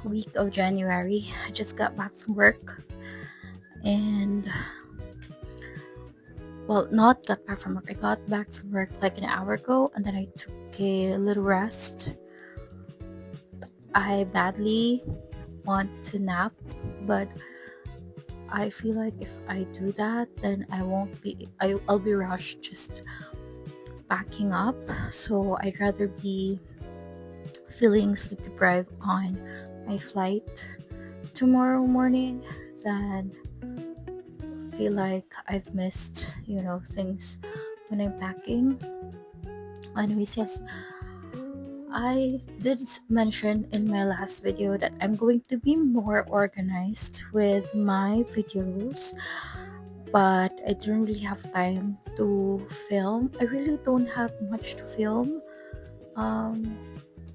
week of January. I just got back from work and, well, not got back from work. I got back from work like an hour ago and then I took a little rest. I badly want to nap, but I feel like if I do that, then I'll be rushed just packing up. So I'd rather be feeling sleep deprived on my flight tomorrow morning than feel like I've missed, things when I'm packing. Anyways, yes, I did mention in my last video that I'm going to be more organized with my videos, but I didn't really have time to film. I really don't have much to film. Um,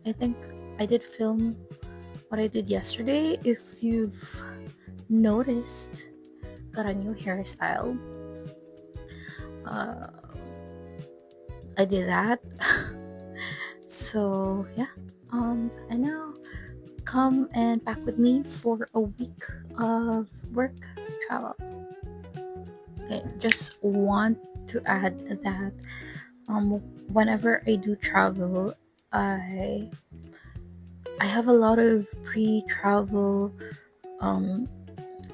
I think I did film what I did yesterday. If you've noticed, got a new hairstyle. Uh, I did that. So yeah. And now come and back with me for a week of work travel. Okay, just want to add that whenever I do travel, I have a lot of pre-travel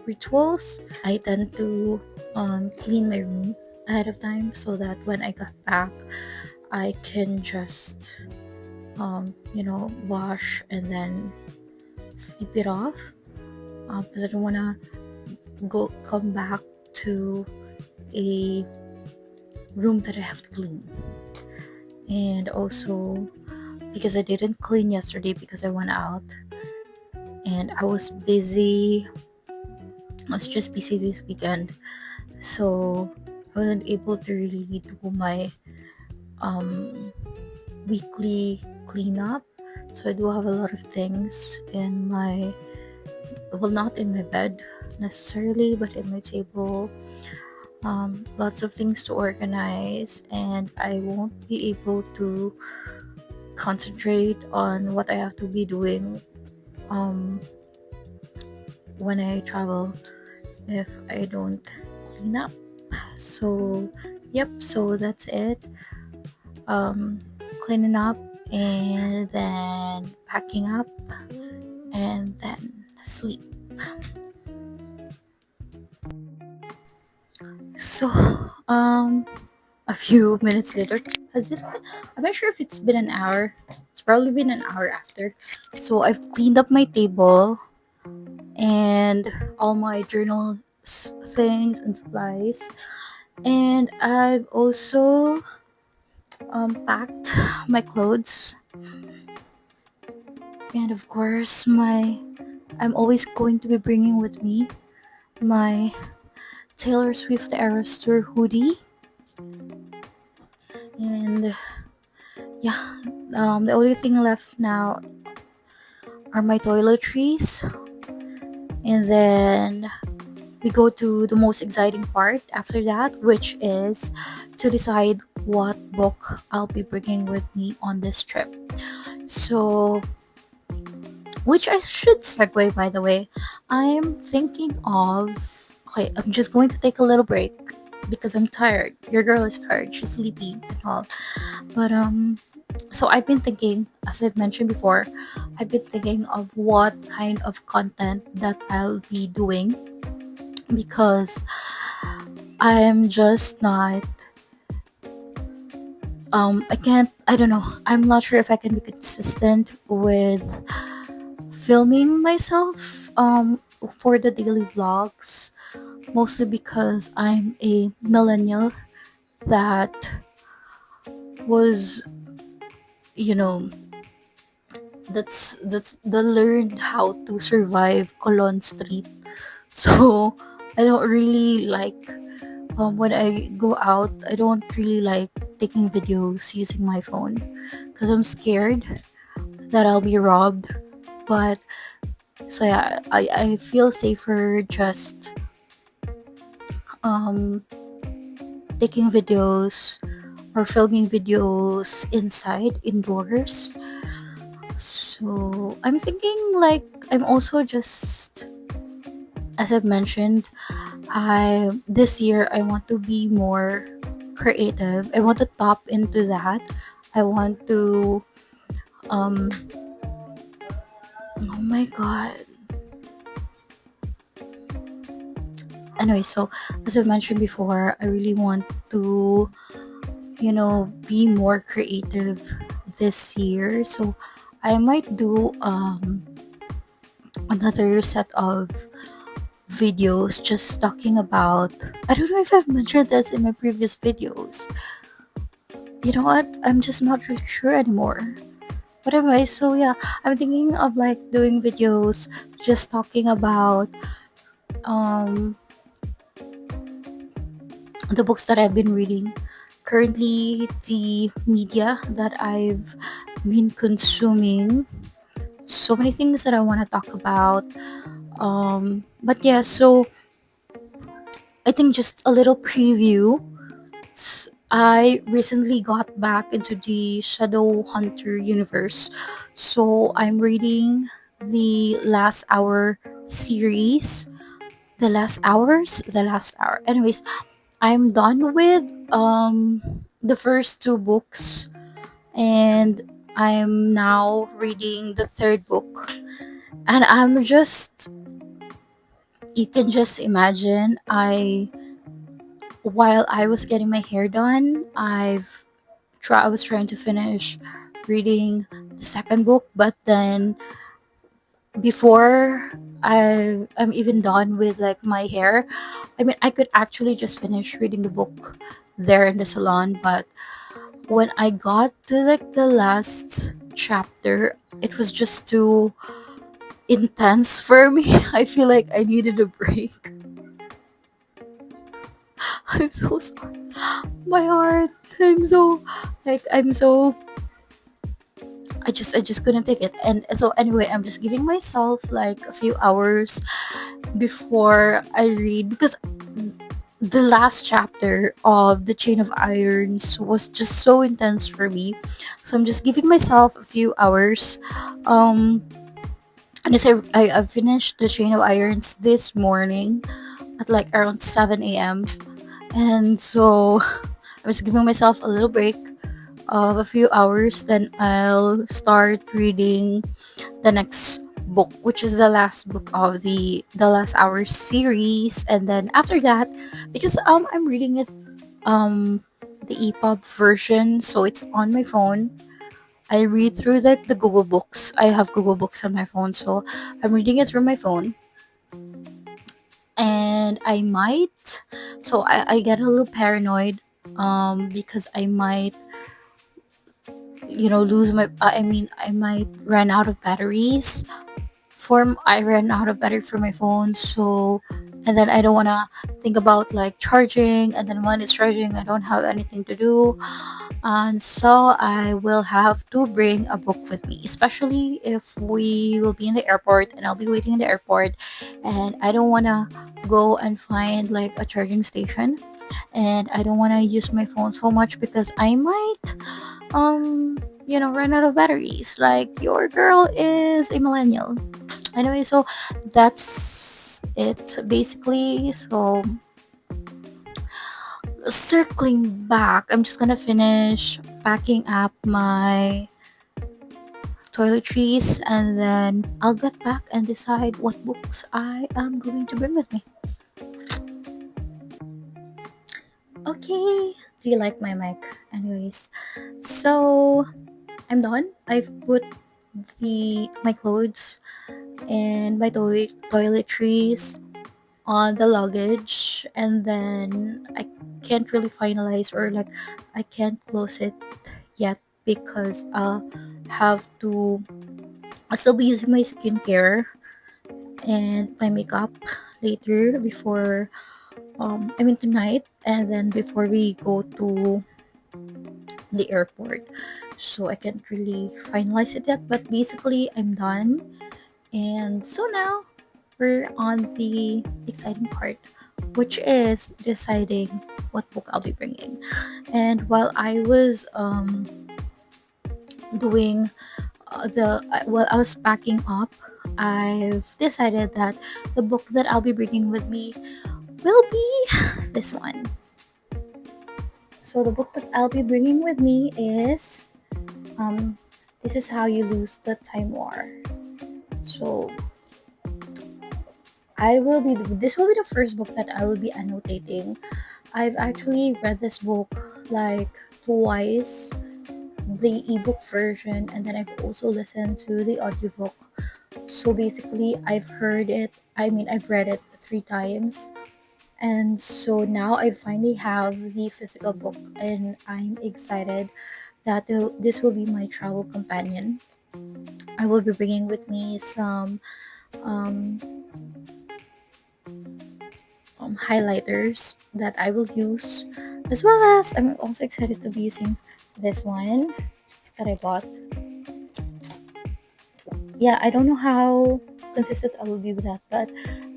rituals. I tend to clean my room ahead of time so that when I got back, I can just wash and then sleep it off, because I don't want to come back to a room that I have to clean. And also because I didn't clean yesterday because I went out and I was busy. I was just busy this weekend, so I wasn't able to really do my weekly cleanup. So I do have a lot of things in my, well, not in my bed necessarily, but in my table. Lots of things to organize, and I won't be able to concentrate on what I have to be doing when I travel if I don't clean up. So yep, so that's it. Cleaning up and then packing up and then sleep. So a few minutes later, I'm not sure if it's been an hour. It's probably been an hour after. So I've cleaned up my table and all my journal things and supplies, and I've also packed my clothes, and of course I'm always going to be bringing with me my Taylor Swift Eras Tour hoodie. And yeah, the only thing left now are my toiletries, and then we go to the most exciting part after that, which is to decide what book I'll be bringing with me on this trip. So, which I should segue, by the way. I'm thinking of, okay, I'm just going to take a little break because I'm tired. Your girl is tired. She's sleepy and all. But so I've been thinking, as I've mentioned before, I've been thinking of what kind of content that I'll be doing, because I'm just not I don't know. I'm not sure if I can be consistent with filming myself for the daily vlogs, mostly because I'm a millennial that was, you know, that's the learned how to survive Colon Street. So I don't really like, when I go out, I don't really like taking videos using my phone because I'm scared that I'll be robbed. But so yeah, I feel safer just um taking videos or filming videos indoors. So So I'm thinking like I'm also just, as I've mentioned, I this year I want to be more creative. I want to tap into that. I want to um oh my god. Anyway, so as I mentioned before, I really want to, be more creative this year. So I might do another set of videos just talking about, I don't know if I've mentioned this in my previous videos. You know what? I'm just not really sure anymore. But anyway, so yeah, I'm thinking of like doing videos just talking about um the books that I've been reading. Currently, the media that I've been consuming. So many things that I want to talk about. But yeah, so I think just a little preview. I recently got back into the Shadowhunter universe. So I'm reading the Last Hour series. The Last Hours? The Last Hour. Anyways, I'm done with the first two books, and I'm now reading the third book. And I'm just, you can just imagine, while I was getting my hair done, I was trying to finish reading the second book, but then before I'm even done with like my hair, I mean, I could actually just finish reading the book there in the salon, but when I got to like the last chapter, it was just too intense for me. I feel like I needed a break. I'm so sorry. My heart. I'm so I'm so I just couldn't take it. And so anyway, I'm just giving myself like a few hours before I read, because the last chapter of The Chain of Irons was just so intense for me. So I'm just giving myself a few hours. Um and as I finished The Chain of Irons this morning at like around 7 a.m. And so I was giving myself a little break of a few hours, then I'll start reading the next book, which is the last book of the Last Hour series. And then after that, because I'm reading it the EPUB version, so it's on my phone. I read through the Google Books. I have Google Books on my phone, so I'm reading it through my phone. And I get a little paranoid because I might, lose my, I mean, I might run out of batteries. I ran out of battery for my phone, so, and then I don't want to think about like charging, and then when it's charging I don't have anything to do, and so I will have to bring a book with me, especially if we will be in the airport and I'll be waiting in the airport, and I don't want to go and find like a charging station, and I don't want to use my phone so much because I might run out of batteries. Like, your girl is a millennial. Anyway, so that's it basically. So circling back, I'm just gonna finish packing up my toiletries, and then I'll get back and decide what books I am going to bring with me. Okay, do you like my mic? Anyways, so I'm done. I've put my clothes and my toiletries on the luggage, and then I can't really finalize, or like I can't close it yet, because I'll still be using my skincare and my makeup later, before tonight, and then before we go to the airport. So I can't really finalize it yet, but basically I'm done. And so now we're on the exciting part, which is deciding what book I'll be bringing. And while I was doing while I was packing up, I've decided that the book that I'll be bringing with me will be this one. So the book that I'll be bringing with me is um, This Is How You Lose the Time War. So this will be the first book that I will be annotating. I've actually read this book like twice, the ebook version, and then I've also listened to the audiobook. So basically, I've read it 3 times. And so now I finally have the physical book, and I'm excited that this will be my travel companion. I will be bringing with me some um, highlighters that I will use, as well as I'm also excited to be using this one that I bought. Yeah, I don't know how consistent I will be with that, but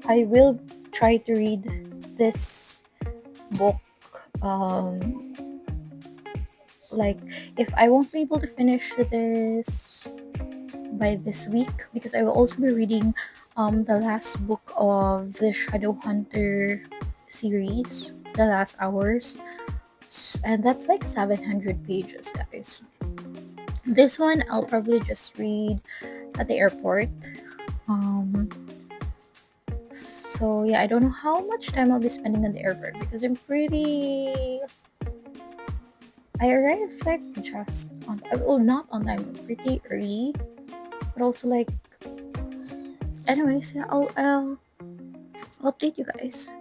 I will try to read this book. Like, if I won't be able to finish this by this week, because I will also be reading the last book of the Shadowhunter series, The Last Hours, and that's like 700 pages, guys. This one I'll probably just read at the airport. So yeah, I don't know how much time I'll be spending at the airport, because I arrived like just on well, not on time, pretty early, but also like, anyways, yeah, I'll update you guys.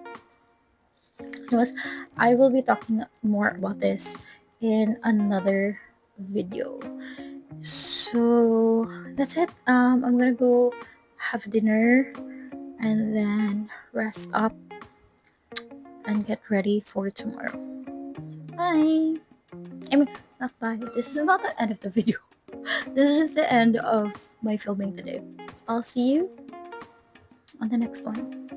Anyways, I will be talking more about this in another video. So that's it. I'm gonna go have dinner and then rest up and get ready for tomorrow. Bye. I mean, not bye. This is not the end of the video. This is just the end of my filming today. I'll see you on the next one.